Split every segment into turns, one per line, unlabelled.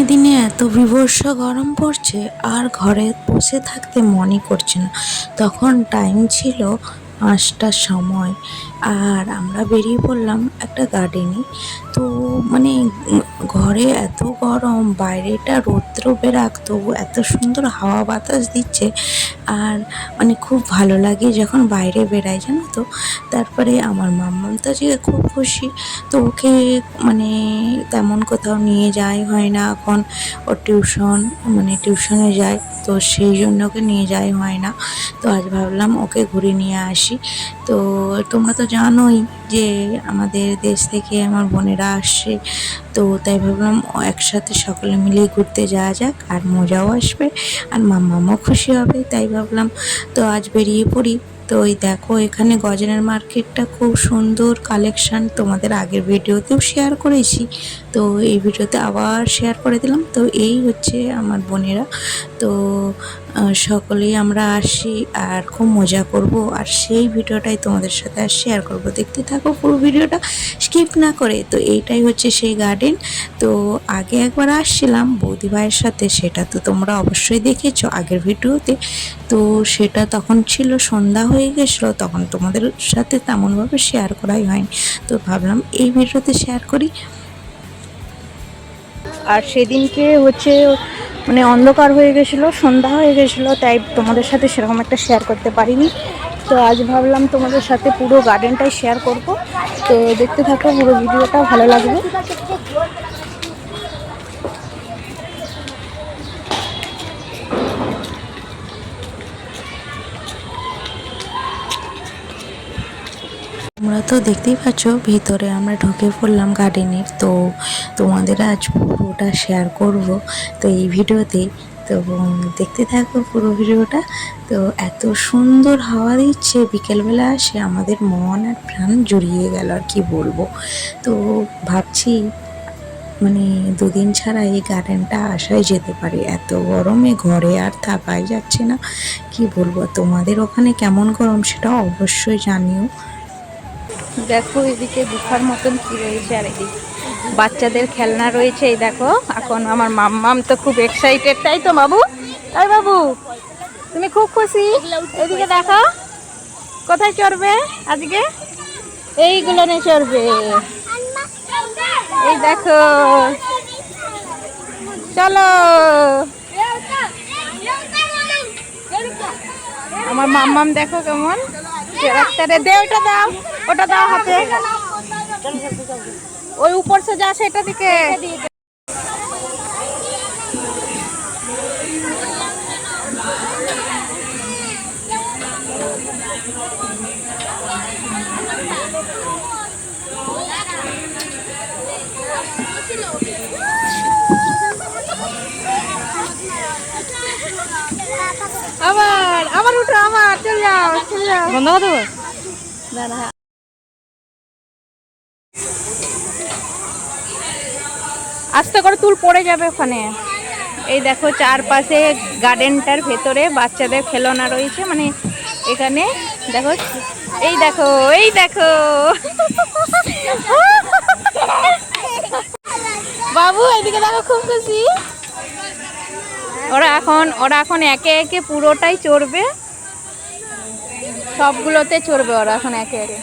দিনে এত বীভৎস গরম পড়ছে আর ঘরে বসে থাকতে মনই করছে না। তখন টাইম ছিল 5টার সময়, আর আমরা বেরিয়ে পড়লাম একটা গার্ডেনে। তো মানে ঘরে এত গরম, বাইরেটা রৌদ্র বেরাক, তবু এত সুন্দর হাওয়া বাতাস দিচ্ছে। আর মানে খুব ভালো লাগে যখন বাইরে বেড়াই, জানো তো। তারপরে আমার মাম্মাম তো আজকে খুব খুশি। তো ওকে মানে তেমন কোথাও নিয়ে যাই হয় না এখন। ওর টিউশনে যায়, তো সেই জন্য ওকে নিয়ে যাই হয় না। তো আজ ভাবলাম ওকে ঘুরে নিয়ে আসি। তো তোমরা তো জানোই যে আমাদের দেশ থেকে আমার বোনেরা আসছে। তো তাই ভাবলাম একসাথে সকলে মিলে ঘুরতে যাওয়া যাক, আর মজাও আসবে, আর মাম্মামও খুশি হবে। তাই ভাবলাম তো আজ বেরিয়ে পড়ি। তো ওই দেখো, এখানে গজনের মার্কেটটা খুব সুন্দর কালেকশান, তোমাদের আগের ভিডিওতেও শেয়ার করেছি। তো এই ভিডিওতে আবার শেয়ার করে দিলাম। তো এই হচ্ছে আমার বোনেরা। তো সকলেই আমরা আসি আর খুব মজা করব, আর সেই ভিডিওটাই তোমাদের সাথে আর শেয়ার করব। দেখতে থাকো পুরো ভিডিওটা স্কিপ না করে। তো এইটাই হচ্ছে সেই গার্ডেন। তো আগে একবার আসছিলাম বৌদি ভাইয়ের সাথে, সেটা তো তোমরা অবশ্যই দেখেছো আগের ভিডিওতে। তো সেটা তখন ছিল সন্ধ্যা হয়ে গেছিলো, তখন তোমাদের সাথে তেমনভাবে শেয়ার করাই হয়নি। তো ভাবলাম এই ভিডিওতে শেয়ার করি।
আর সেদিনকে হচ্ছে মানে অন্ধকার হয়ে গেছিলো, সন্ধ্যা হয়ে গেছিলো, তাই তোমাদের সাথে সেরকম একটা শেয়ার করতে পারিনি। তো আজ ভাবলাম তোমাদের সাথে পুরো গার্ডেনটাই শেয়ার করব। তো দেখতে থাকো পুরো ভিডিওটা, ভালো লাগবে।
তোমরা তো দেখতেই পাচ্ছ ভিতরে আমরা ঢুকে পড়লাম গার্ডেনের। তো তোমাদের আজ পুরোটা শেয়ার করব তো এই ভিডিওতে। তো দেখতে থাকো পুরো ভিডিওটা। তো এত সুন্দর হাওয়া দিচ্ছে বিকেলবেলা আসে, আমাদের মন আর প্রাণ জুড়িয়ে গেল, আর কি বলবো। তো ভাবছি মানে দুদিন ছাড়া এই গার্ডেনটা আসাই যেতে পারে, এত গরমে ঘরে আর থাকাই যাচ্ছে না। কি বলবো, তোমাদের ওখানে কেমন গরম সেটা অবশ্যই জানিও।
দেখো এদিকে গুফার মতন কি রয়েছে, আর এদিকে বাচ্চাদের খেলনা রয়েছে। এই দেখো, এখন আমার মাম্মাম তো খুব এক্সাইটেড, তাই তো বাবু? তাই বাবু, তুমি খুব খুশি? এদিকে দেখো কোথায় চড়বে আজকে, এইগুলো নিয়ে চড়বে। এই দেখো, চলো। আমার মাম্মাম দেখো কেমন ক্যারেক্টারে। দে ওটা দাও, ওটা দাও হাতে, ওই উপর সে যা সেটা দিকে। আবার আবার উঠো, আবার চলে যাও, চলে যাও। বন্ধ করে দেবো? না না, আস্তে করে তুল, পড়ে যাবে ওখানে। এই দেখো চারপাশে গার্ডেনটার ভেতরে বাচ্চাদের খেলনা রয়েছে, মানে এখানে দেখো, এই দেখো, এই দেখো বাবু এইদিকে দেখো, খুব খুশি। ওরা এখন একে একে পুরোটাই চড়বে, সবগুলোতে চড়বে ওরা এখন একে একে।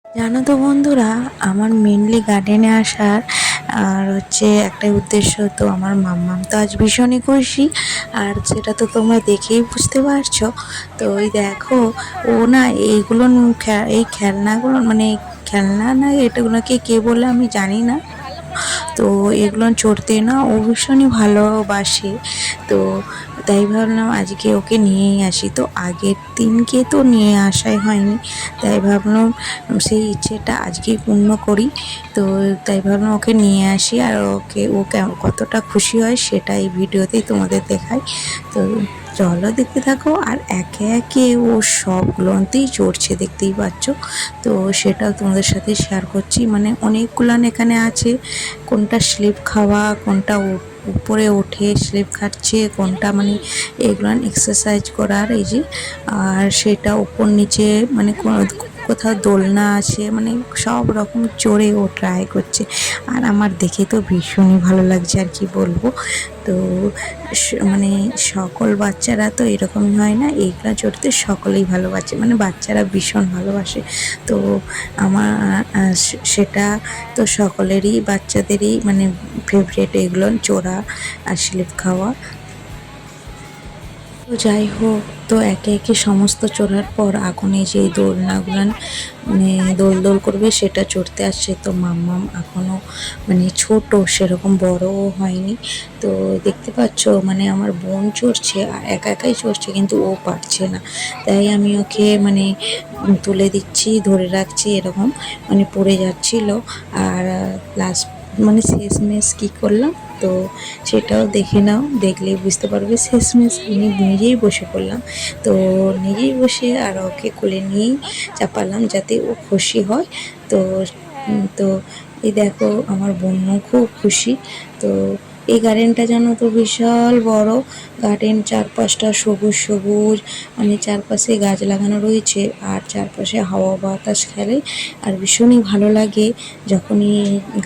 জানো তো বন্ধুরা, আমার মেনলি গার্ডেনে আসার আর হচ্ছে একটাই উদ্দেশ্য। তো আমার মাম্মাম তো আজ ভীষণই খুশি, আর সেটা তো তোমরা দেখেই বুঝতে পারছো। তো ওই দেখো, ও না এইগুলো এই খেলনাগুলো মানে খেলনা না, এটাগুলোকে কে বলে আমি জানি না। তো এগুলো চড়তে না ও ভীষণই ভালোবাসে। তো তাই ভাবলাম আজকে ওকে নিয়েই আসি। তো আগের দিনকে তো নিয়ে আসাই হয়নি, তাই ভাবলাম সেই ইচ্ছেটা আজকেই পূর্ণ করি। তো তাই ভাবলাম ওকে নিয়ে আসি, আর ও কতটা খুশি হয় সেটা এই ভিডিওতেই তোমাদের দেখাই। তো চলো দেখতে থাকো, আর একে একে ও সবগুলোতেই চড়ছে, দেখতেই পাচ্ছ। তো সেটাও তোমাদের সাথে শেয়ার করছি। মানে অনেকগুলান এখানে আছে, কোনটা স্লিপ খাওয়া, কোনটা উপরে উঠে স্লিপ খাচ্ছে, কোনটা মানে এগুলান এক্সারসাইজ করার, এই যে। আর সেটা উপর নিচে মানে কোথাও দোলনা আছে, মানে সব রকম চড়ে ও ট্রাই করছে। আর আমার দেখে তো ভীষণই ভালো লাগছে, আর কি বলবো। তো মানে সকল বাচ্চারা তো এরকমই হয় না, এইগুলো চড়তে সকলেই ভালোবাসে, মানে বাচ্চারা ভীষণ ভালোবাসে। তো আমার সেটা তো সকলেরই, বাচ্চাদেরই মানে ফেভারিট এগুলো চড়া আর স্লিপ খাওয়া। তো যাই হোক, তো একে একে সমস্ত চড়ার পর এখন এই যে দোলনাগুলান মানে দোল দোল করবে সেটা চড়তে আসছে। তো মাম্মাম এখনও মানে ছোট, সেরকম বড়ও হয়নি। তো দেখতে পাচ্ছ মানে আমার বোন চড়ছে, একা একাই চড়ছে, কিন্তু ও পারছে না। তাই আমি ওকে মানে তুলে দিচ্ছি, ধরে রাখছি, এরকম মানে পড়ে যাচ্ছিল। আর লাস্ট মানে শেষমেশ কী করলাম তো সেটাও দেখে নাও, দেখলেই বুঝতে পারবে। শেষমেশ আমি নিজেই বসে পড়লাম। তো নিজেই বসে আর ওকে কোলে নিয়েই চাপালাম যাতে ও খুশি হয়। তো তো এই দেখো আমার বোনও খুব খুশি। তো এই গার্ডেনটা জানো তো বিশাল বড় গার্ডেন, চারপাশটা সবুজ সবুজ, মানে চারপাশে গাছ লাগানো রয়েছে, আর চারপাশে হাওয়া বাতাস খেলে। আর ভীষণই ভালো লাগে যখনই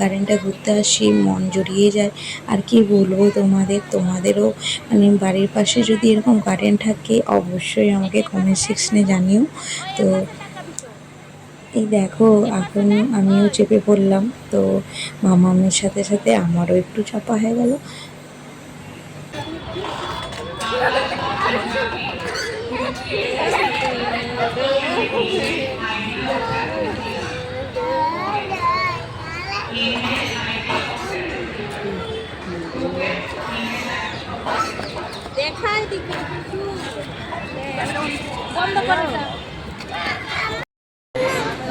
গার্ডেনটা ঘুরতে আসি, মন জুড়িয়ে যায়। আর কি বলবো তোমাদেরও মানে বাড়ির পাশে যদি এরকম গার্ডেন থাকে অবশ্যই আমাকে কমেন্ট সেকশনে জানিও। তো এই দেখো এখন আমিও চেপে পড়লাম। তো মামামের সাথে সাথে আমারও একটু চাপা হয়ে গেল।
দেখাই দিকে বন্ধ করো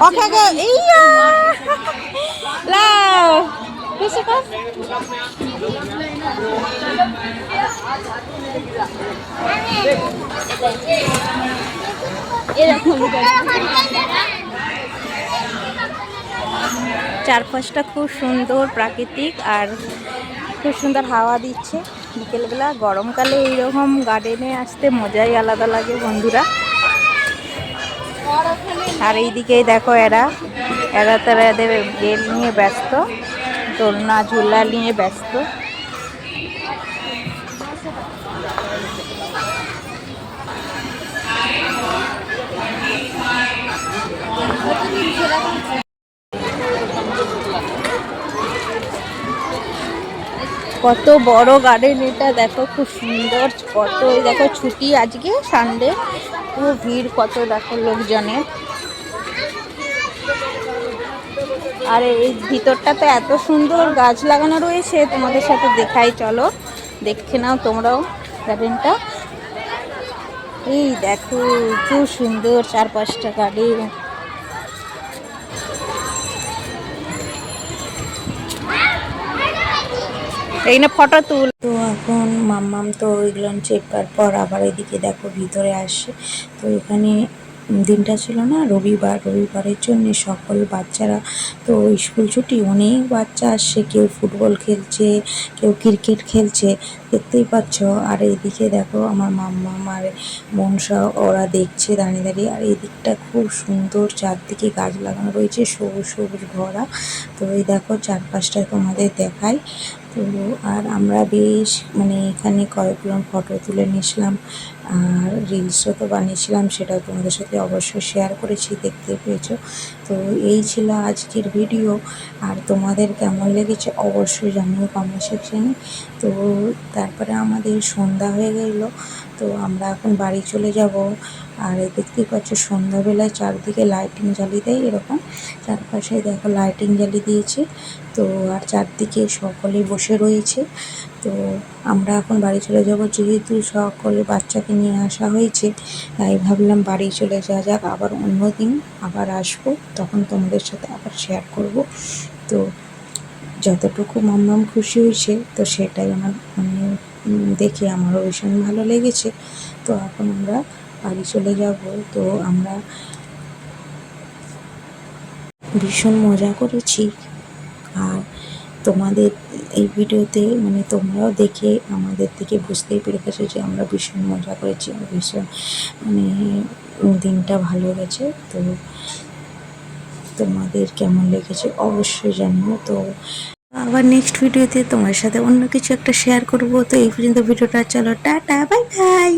ওকে গো ইয়া লাও খুশি কর এরকম চারপাশটা খুব সুন্দর প্রাকৃতিক, আর খুব সুন্দর হাওয়া দিচ্ছে বিকেলবেলা। গরমকালে এইরকম গার্ডেনে আসতে মজাই আলাদা লাগে বন্ধুরা। আর এইদিকেই দেখো এরা তারা এদের গেম নিয়ে ব্যস্ত, দোলনা ঝুলা নিয়ে ব্যস্ত। কত বড় গার্ডেন এটা, দেখো খুব সুন্দর। কত দেখো ছুটি আজকে সানডে, পুরো ভিড় কত দেখো লোকজনের। আর এই ভিতরটা তো এত সুন্দর গাছ লাগানো রয়েছে, তোমাদের সাথে দেখাই, চলো দেখে নাও তোমরাও গার্ডেনটা। এই দেখো খুব সুন্দর চারপাশটা গার্ডেন। এই না ফটো তুল।
তো এখন মাম্মাম তো ওইগুলো চেপার পর আবার এদিকে দেখো ভিতরে আসে। তো এখানে দিনটা ছিল না রবিবারের জন্য সকল বাচ্চারা তো স্কুল ছুটি, অনেক বাচ্চা আসছে, কেউ ফুটবল খেলছে, কেউ ক্রিকেট খেলছে, দেখতেই পাচ্ছ। আর এইদিকে দেখো আমার মাম্মাম আর মনসা ওরা দেখছে দাঁড়িয়ে দাঁড়িয়ে। আর এই দিকটা খুব সুন্দর, চারদিকে গাছ লাগানো রয়েছে, সবুজ সবুজ ভরা। তো এই দেখো চারপাশটা তোমাদের দেখাই। তো আর আমরা বেশ মানে এখানে কয়েকগুলো ফটো তুলে নিয়েছিলাম, আর রিলসও তো বানিয়েছিলাম, সেটাও তোমাদের সাথে অবশ্যই শেয়ার করেছি, দেখতে পেয়েছো। তো এই ছিল আজকের ভিডিও। আর তোমাদের কেমন লেগেছে অবশ্যই জানিও কমেন্ট সেকশনে। তো তারপরে আমাদের সন্ধ্যা হয়ে গেল, তো আমরা এখন বাড়ি চলে যাব। আর দেখতেই পাচ্ছ সন্ধ্যাবেলায় চারদিকে লাইটিং জ্বালিয়ে দেয়, এরকম চারপাশে দেখো লাইটিং জ্বালিয়ে দিয়েছে। তো আর চারদিকে সকলে বসে রয়েছে। তো আমরা এখন বাড়ি চলে যাব, যেহেতু সকলে বাচ্চাকে নিয়ে আসা হয়েছে, তাই ভাবলাম বাড়ি চলে যাওয়া যাক। আবার অন্য দিন আবার আসবো, তখন তোমাদের সাথে আবার শেয়ার করব। তো যতটুকু মাম্মাম খুশি হয়েছে তো সেটাই আমার মানে দেখে আমারও ভীষণ ভালো লেগেছে। তো এখন আমরা বাড়ি চলে যাব। তো আমরা ভীষণ মজা করেছি। আর তোমাদের এই ভিডিওতে মানে তোমরাও দেখে আমাদের থেকে বুঝতেই পেরে গেছো যে আমরা ভীষণ মজা করেছি, ভীষণ মানে দিনটা ভালো গেছে। তো তোমাদের কেমন লেগেছে অবশ্যই জানিও। তো আবার নেক্সট ভিডিওতে তোমার সাথে অন্য কিছু একটা শেয়ার করবো। তো এই পর্যন্ত ভিডিওটা, চলো টাটা, বাই বাই।